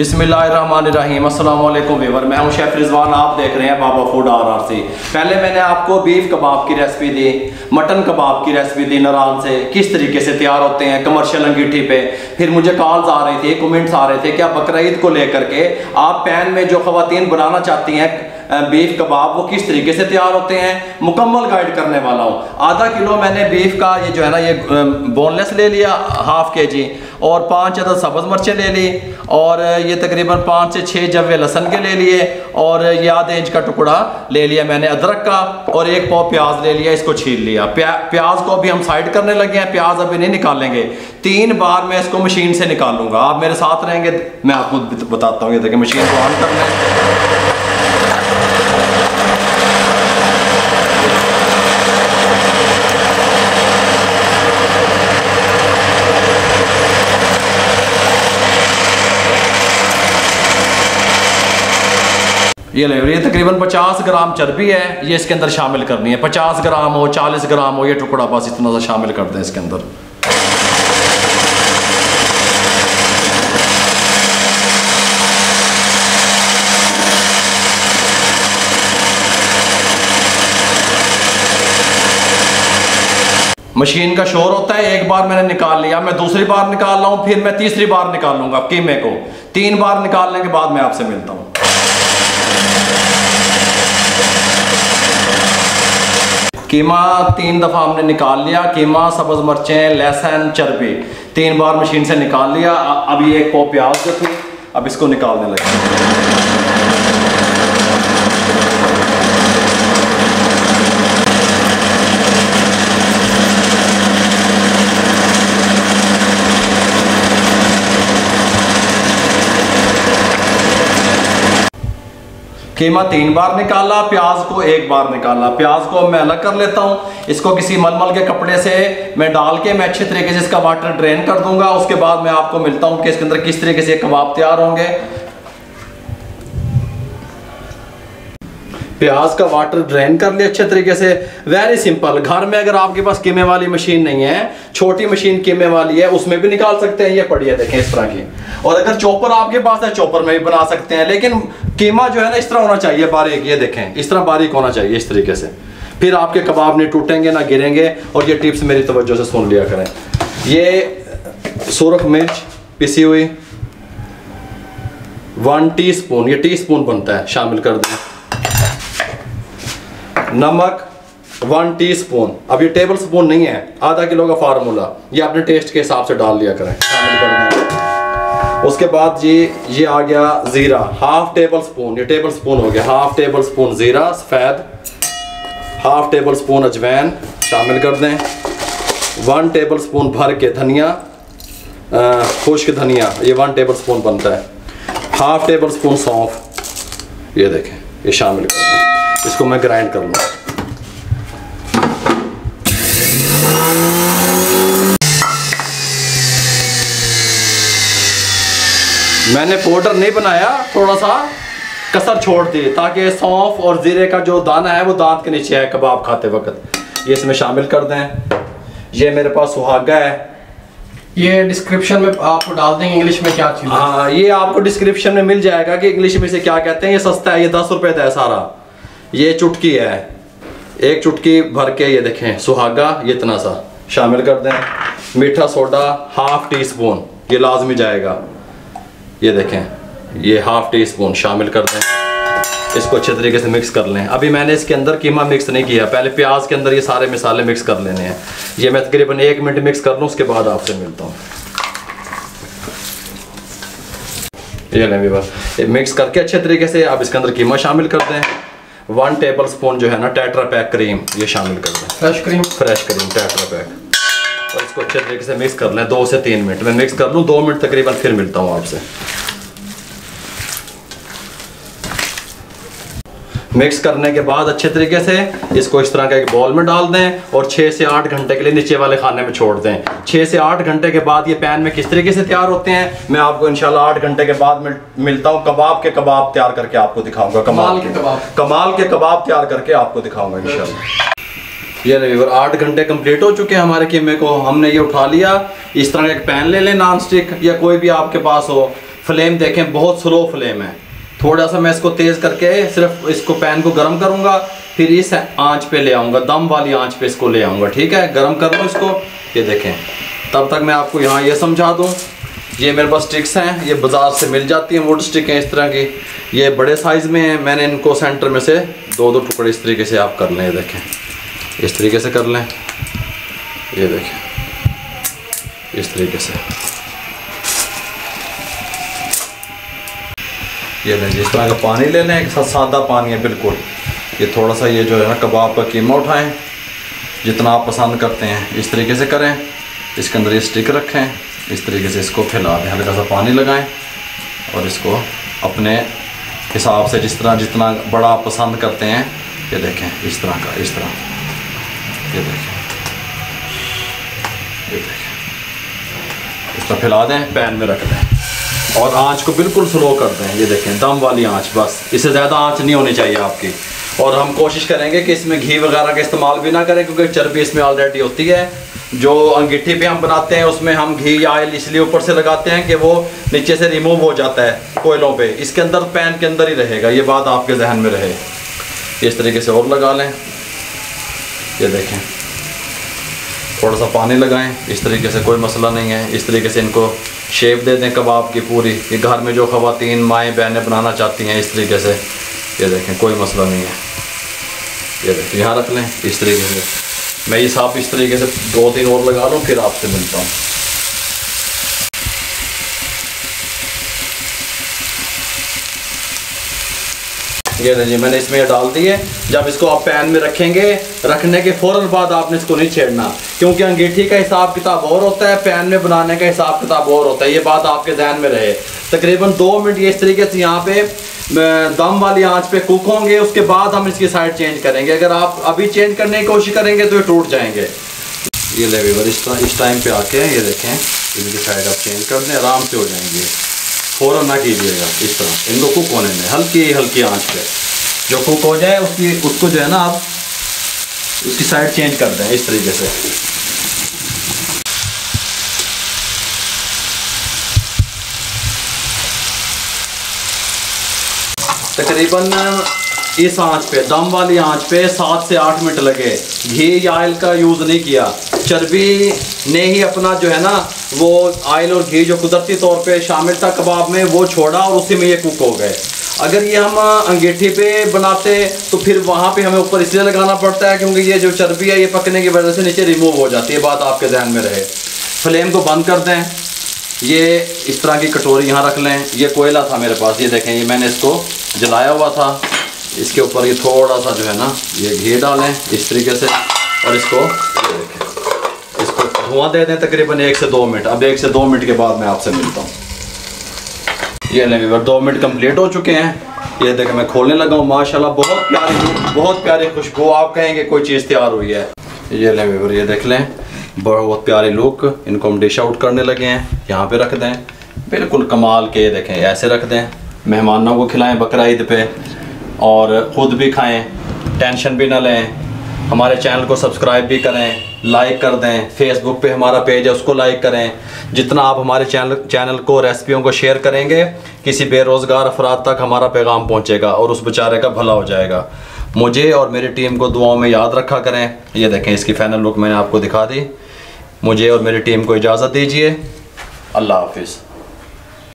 बिस्मिल्लाहिर्रहमानिर्रहीम। अस्सलाम वालेकुम व्यूअर, मैं हूं शेफ़ रिजवान। आप देख रहे हैं बाबा फूड RRC। पहले मैंने आपको बीफ कबाब की रेसिपी दी, मटन कबाब की रेसिपी दी नान से, किस तरीके से तैयार होते हैं कमर्शियल अंगीठी पे। फिर मुझे कॉल्स आ रही थी, कमेंट्स आ रहे थे कि आप बकरा ईद को लेकर के आप पैन में जो ख़वातीन बनाना चाहती हैं बीफ कबाब, वो किस तरीके से तैयार होते हैं, मुकम्मल गाइड करने वाला हूँ। आधा किलो मैंने बीफ का ये जो है ना ये बोनलेस ले लिया, ½ kg, और 5 अदद सब्ज़ मिर्चें ले ली, और ये तकरीबन 5 से 6 जव्वे लहसुन के ले लिए, और ये आधे इंच का टुकड़ा ले लिया मैंने अदरक का, और 1 पाव प्याज ले लिया, इसको छील लिया। प्याज को अभी हम साइड करने लगे हैं, प्याज अभी नहीं निकालेंगे, 3 बार मैं इसको मशीन से निकालूंगा। आप मेरे साथ रहेंगे, मैं आपको बताता हूँ। ये देखिए मशीन को ऑन करना है। ये तकरीबन 50 ग्राम चर्बी है, ये इसके अंदर शामिल करनी है। 50 ग्राम हो, 40 ग्राम हो, ये टुकड़ा बस इतना सा शामिल कर दें इसके अंदर। मशीन का शोर होता है, एक बार मैंने निकाल लिया, मैं दूसरी बार निकाल रहा हूँ, फिर मैं तीसरी बार निकालूंगा कीमे को। 3 बार निकालने के बाद मैं आपसे मिलता हूँ। कीमा 3 दफ़ा हमने निकाल लिया। कीमा, सब्ज़ मिर्चें, लहसुन, चर्बी 3 बार मशीन से निकाल लिया। अब ये 1 पाव प्याज जो थी, अब इसको निकालने लगे। कीमा 3 बार निकाला, प्याज को 1 बार निकाला। प्याज को मैं अलग कर लेता हूँ, इसको किसी मलमल के कपड़े से मैं डाल के मैं अच्छे तरीके से इसका वाटर ड्रेन कर दूंगा। उसके बाद मैं आपको मिलता हूँ कि इसके अंदर किस तरीके से कबाब तैयार होंगे। प्याज का वाटर ड्रेन कर लिया अच्छे तरीके से। Very simple. घर में अगर आपके पास कीमे वाली मशीन नहीं है, छोटी मशीन कीमे वाली है, उसमें भी निकाल सकते हैं। ये पड़ी है देखें इस तरह की। और अगर चॉपर आपके पास है, चॉपर में भी बना सकते हैं। लेकिन कीमा जो है ना इस तरह होना चाहिए, बारीक। ये देखें इस तरह बारीक होना चाहिए, इस तरीके से। फिर आपके कबाब नहीं टूटेंगे ना गिरेंगे। और ये टिप्स मेरी तवज्जो से सुन लिया करें। ये सुरख मिर्च पिसी हुई 1 टीस्पून, ये टीस्पून बनता है, शामिल कर दें। नमक 1 टीस्पून, अब ये टेबल स्पून नहीं है, आधा किलो का फार्मूला, ये अपने टेस्ट के हिसाब से डाल लिया करें, शामिल कर दें। उसके बाद जी ये आ गया ज़ीरा, ½ टेबल स्पून, ये टेबल स्पून हो गया। ½ टेबल स्पून ज़ीरा सफ़ेद, ½ टेबल स्पून अजवैन शामिल कर दें। 1 टेबल स्पून भर के धनिया, खुश्क धनिया, ये 1 टेबल स्पून बनता है। ½ टेबल स्पून सौंफ, ये देखें, ये शामिल कर दें। इसको मैं ग्राइंड कर लूँ। मैंने पाउडर नहीं बनाया, थोड़ा सा कसर छोड़ दी ताकि सौंफ और जीरे का जो दाना है वो दांत के नीचे है कबाब खाते वक्त। ये इसमें शामिल कर दें। ये मेरे पास सुहागा है, ये डिस्क्रिप्शन में आपको डाल देंगे इंग्लिश में क्या चीज़। हाँ, ये आपको डिस्क्रिप्शन में मिल जाएगा कि इंग्लिश में से क्या कहते हैं। ये सस्ता है, ये 10 रुपए का है सारा। ये चुटकी है, 1 चुटकी भर के, ये देखें सुहागा, ये इतना सा शामिल कर दें। मीठा सोडा ½ टीस्पून, ये लाजमी जाएगा। ये देखें ये ½ टीस्पून शामिल कर दें। इसको अच्छे तरीके से मिक्स कर लें। अभी मैंने इसके अंदर कीमा मिक्स नहीं किया, पहले प्याज के अंदर ये सारे मसाले मिक्स कर लेने हैं। ये मैं तकरीबन 1 मिनट मिक्स कर लूँ, उसके बाद आपसे मिलता हूँ। ये लें बस, ये मिक्स करके अच्छे तरीके से आप इसके अंदर कीमा शामिल कर दें। 1 टेबल स्पून जो है ना टेट्रा पैक क्रीम, ये शामिल कर दें। फ्रेश क्रीम टेट्रा पैक, और इसको अच्छे तरीके से मिक्स कर लें। 2 से 3 मिनट में मिक्स कर लूँ, 2 मिनट तकरीबन, फिर मिलता हूँ आपसे। मिक्स करने के बाद अच्छे तरीके से इसको इस तरह का एक बाउल में डाल दें और 6 से 8 घंटे के लिए नीचे वाले खाने में छोड़ दें। 6 से 8 घंटे के बाद ये पैन में किस तरीके से तैयार होते हैं मैं आपको इंशाल्लाह 8 घंटे के बाद मिलता हूँ। कबाब के कबाब तैयार करके आपको दिखाऊंगा, कमाल के कबाब तैयार करके आपको दिखाऊंगा इंशाल्लाह। ये ले 8 घंटे कंप्लीट हो चुके हैं हमारे कीमे को। हमने ये उठा लिया। इस तरह एक पैन ले लें नॉन स्टिक या कोई भी आपके पास हो, फ्लेम देखें बहुत स्लो फ्लेम है। थोड़ा सा मैं इसको तेज़ करके सिर्फ इसको पैन को गर्म करूँगा, फिर इस आंच पे ले आऊँगा, दम वाली आंच पे इसको ले आऊँगा। ठीक है, गर्म कर लो इसको। ये देखें, तब तक मैं आपको यहाँ ये समझा दूँ, ये मेरे पास स्टिक्स हैं, ये बाज़ार से मिल जाती हैं, वुड स्टिक हैं इस तरह की। ये बड़े साइज़ में हैं, मैंने इनको सेंटर में से दो टुकड़े इस तरीके से आप कर लें। ये देखें, इस तरीके से कर लें। ये देखें, इस तरीके से ये लें। जिस तरह का पानी ले लें, एक सादा पानी है बिल्कुल। ये थोड़ा सा ये जो है ना कबाब का कीमा उठाएं, जितना आप पसंद करते हैं इस तरीके से करें। इसके अंदर ये स्टिक रखें, इस तरीके से इसको फैला दें, हल्का सा पानी लगाएं और इसको अपने हिसाब से जितना बड़ा आप पसंद करते हैं, ये देखें इस तरह का, इस तरह, ये देखें, ये देखें, इस तरह फैला दें, पैन में रख दें और आंच को बिल्कुल स्लो कर दें। ये देखें, दम वाली आंच, बस इससे ज़्यादा आंच नहीं होनी चाहिए आपकी। और हम कोशिश करेंगे कि इसमें घी वगैरह का इस्तेमाल भी ना करें, क्योंकि चर्बी इसमें ऑलरेडी होती है। जो अंगीठी पे हम बनाते हैं उसमें हम घी या ऑयल इसलिए ऊपर से लगाते हैं कि वो नीचे से रिमूव हो जाता है कोयलों पे, इसके अंदर पैन के अंदर ही रहेगा। ये बात आपके जहन में रहे। इस तरीके से और लगा लें। ये देखें, थोड़ा सा पानी लगाएं, इस तरीके से, कोई मसला नहीं है। इस तरीके से इनको शेप दे दें कबाब की पूरी। ये घर में जो ख़वातीन माएँ बहनें बनाना चाहती हैं इस तरीके से, ये देखें, कोई मसला नहीं है। ये देखें, यहाँ रख लें इस तरीके से। मैं ये साफ इस तरीके से 2-3 और लगा लूँ, फिर आपसे मिलता हूँ। ये जी मैंने इसमें डाल दिए। जब इसको आप पैन में रखेंगे, रखने के फ़ौरन बाद आपने इसको नहीं छेड़ना, क्योंकि अंगीठी का हिसाब किताब और होता है, पैन में बनाने का हिसाब किताब और होता है। ये बात आपके ध्यान में रहे। तकरीबन 2 मिनट ये इस तरीके से यहाँ पे दम वाली आंच पे कुक होंगे, उसके बाद हम इसकी साइड चेंज करेंगे। अगर आप अभी चेंज करने की कोशिश करेंगे तो ये टूट जाएंगे। ये ले व्यूअर, इस टाइम पे आके ये देखें, इनकी साइड आप चेंज कर दें, आराम से हो जाएंगे। फ़ौरन ना कीजिएगा, इस तरह इनको कुक होने में हल्की आंच पे। जो कुक हो जाए उसको जो है ना आप उसकी साइड चेंज कर दें इस तरीके से। तकरीबन इस आंच पे, दम वाली आंच पे 7 से 8 मिनट लगे। घी या ऑयल का यूज़ नहीं किया। चर्बी ने ही अपना जो है ना वो ऑयल और घी जो कुदरती तौर पे शामिल था कबाब में, वो छोड़ा और उसी में ये कुक हो गए। अगर ये हम अंगीठी पे बनाते तो फिर वहाँ पे हमें ऊपर इसलिए लगाना पड़ता है क्योंकि ये जो चर्बी है ये पकने की वजह से नीचे रिमूव हो जाती है। बात आपके ध्यान में रहे। फ्लेम को बंद कर दें। ये इस तरह की कटोरी यहाँ रख लें। ये कोयला था मेरे पास, ये देखें, ये मैंने इसको जलाया हुआ था। इसके ऊपर ये थोड़ा सा जो है ना ये घी डालें इस तरीके से और इसको ये देखें, इसको धुआं दे दें तकरीबन 1 से 2 मिनट। अब 1 से 2 मिनट के बाद मैं आपसे मिलता हूँ। ये लें व्यूअर, 2 मिनट कंप्लीट हो चुके हैं। ये देखें, मैं खोलने लगा हूँ। माशाल्लाह बहुत प्यारी खुशबू। आप कहेंगे कोई चीज़ तैयार हुई है। ये लें व्यूअर, ये देख लें, बहुत प्यारी लुक। इनको हम डिश आउट करने लगे हैं। यहाँ पे रख दें, बिल्कुल कमाल के। देखें, ऐसे रख दें, मेहमानों को खिलाएं बकरा ईद पे और ख़ुद भी खाएं, टेंशन भी ना लें। हमारे चैनल को सब्सक्राइब भी करें, लाइक कर दें। फेसबुक पे हमारा पेज है, उसको लाइक करें। जितना आप हमारे चैनल को, रेसिपियों को शेयर करेंगे, किसी बेरोज़गार अफराद तक हमारा पैगाम पहुँचेगा और उस बेचारे का भला हो जाएगा। मुझे और मेरी टीम को दुआओं में याद रखा करें। ये देखें, इसकी फ़ाइनल लुक मैंने आपको दिखा दी। मुझे और मेरी टीम को इजाज़त दीजिए। अल्लाह हाफिज़।